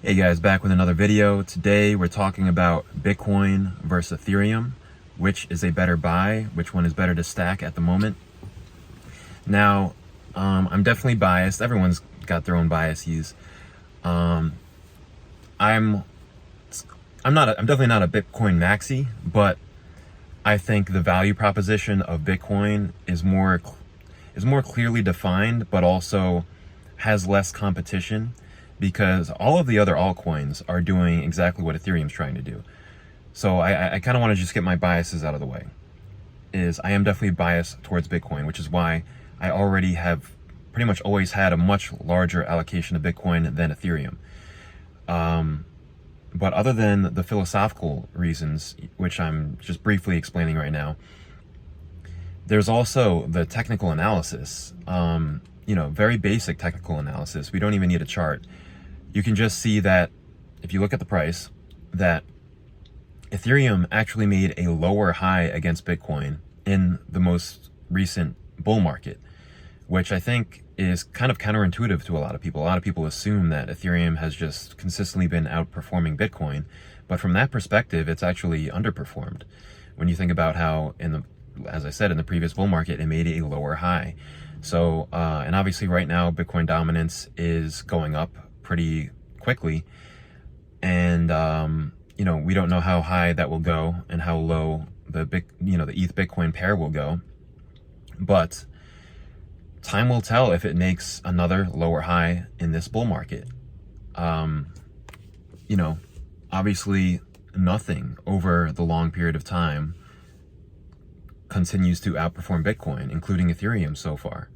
Hey guys, back with another video. Today we're talking about Bitcoin versus Ethereum. Which is a better buy? Which one is better to stack at the moment? Now, I'm definitely biased. Everyone's got their own biases. Um, I'm I'm definitely not a Bitcoin maxi, but I think the value proposition of Bitcoin is more clearly defined, but also has less competition because all of the other altcoins are doing exactly what Ethereum's trying to do. So I kind of want to just get my biases out of the way. I am definitely biased towards Bitcoin, which is why I already have pretty much always had a much larger allocation of Bitcoin than Ethereum. But other than the philosophical reasons, which I'm just briefly explaining right now, there's also the technical analysis, very basic technical analysis. We don't even need a chart. You can just see that if you look at the price, that Ethereum actually made a lower high against Bitcoin in the most recent bull market, which I think is kind of counterintuitive to a lot of people. A lot of people assume that Ethereum has just consistently been outperforming Bitcoin, but from that perspective, it's actually underperformed. When you think about how as I said, in the previous bull market, it made a lower high. So, and obviously right now, Bitcoin dominance is going up pretty quickly. And, we don't know how high that will go and how low the ETH Bitcoin pair will go. But time will tell if it makes another lower high in this bull market. Obviously nothing over the long period of time continues to outperform Bitcoin, including Ethereum so far.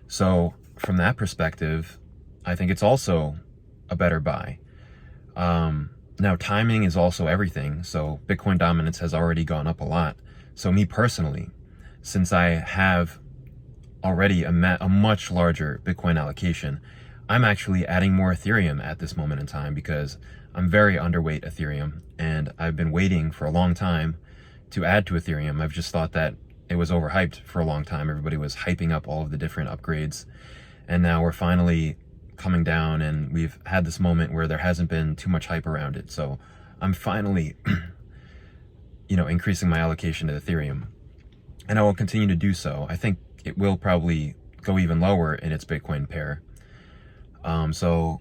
So from that perspective, I think it's also a better buy. Now timing is also everything. So Bitcoin dominance has already gone up a lot. So me personally, since I have already a much larger Bitcoin allocation, I'm actually adding more Ethereum at this moment in time because I'm very underweight Ethereum and I've been waiting for a long time to add to Ethereum. I've just thought that it was overhyped for a long time. Everybody was hyping up all of the different upgrades, and now we're finally coming down and we've had this moment where there hasn't been too much hype around it. So I'm finally, increasing my allocation to Ethereum, and I will continue to do so. I think it will probably go even lower in its Bitcoin pair. So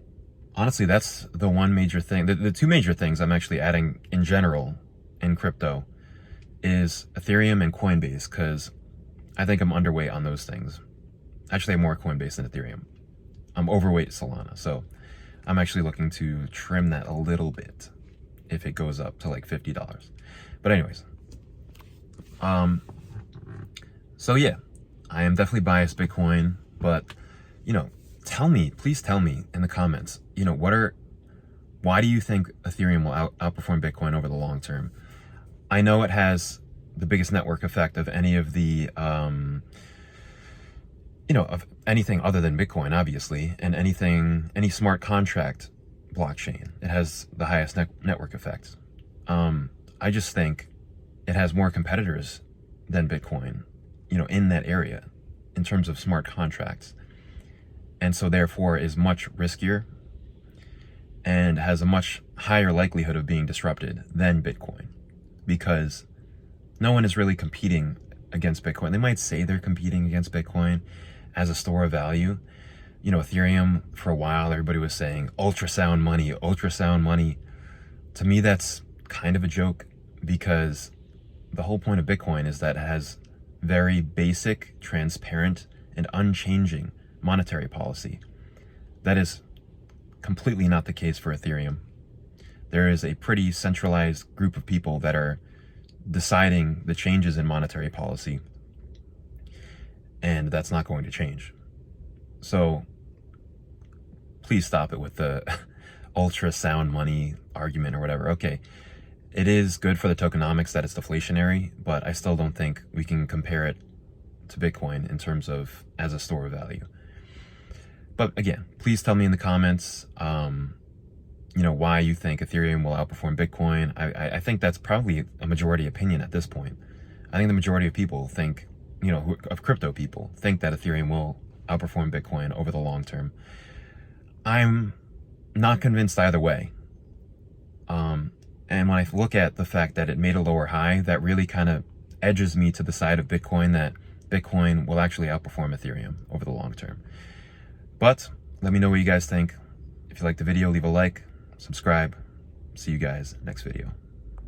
honestly, that's the one major thing. The two major things I'm actually adding in general in crypto is Ethereum and Coinbase, because I think I'm underweight on those things. Actually, I'm more Coinbase than Ethereum. I'm overweight Solana, so I'm actually looking to trim that a little bit if it goes up to like $50. But anyways, so yeah, I am definitely biased Bitcoin, but please tell me in the comments, why do you think Ethereum will outperform Bitcoin over the long term? I know it has the biggest network effect of any of the, of anything other than Bitcoin, obviously, and any smart contract blockchain. It has the highest network effect. I just think it has more competitors than Bitcoin, in that area in terms of smart contracts. And so therefore is much riskier and has a much higher likelihood of being disrupted than Bitcoin, because no one is really competing against Bitcoin. They might say they're competing against Bitcoin as a store of value. Ethereum, for a while, everybody was saying ultrasound money, ultrasound money. To me, that's kind of a joke, because the whole point of Bitcoin is that it has very basic, transparent, and unchanging monetary policy. That is completely not the case for Ethereum. There is a pretty centralized group of people that are deciding the changes in monetary policy, and that's not going to change. So please stop it with the ultrasound money argument or whatever. Okay, it is good for the tokenomics that it's deflationary, but I still don't think we can compare it to Bitcoin in terms of as a store of value. But again, please tell me in the comments, why you think Ethereum will outperform Bitcoin. I think that's probably a majority opinion at this point. I think the majority of people think, of crypto people, think that Ethereum will outperform Bitcoin over the long term. I'm not convinced either way. And when I look at the fact that it made a lower high, that really kind of edges me to the side of Bitcoin, that Bitcoin will actually outperform Ethereum over the long term. But let me know what you guys think. If you like the video, leave a like, subscribe. See you guys next video.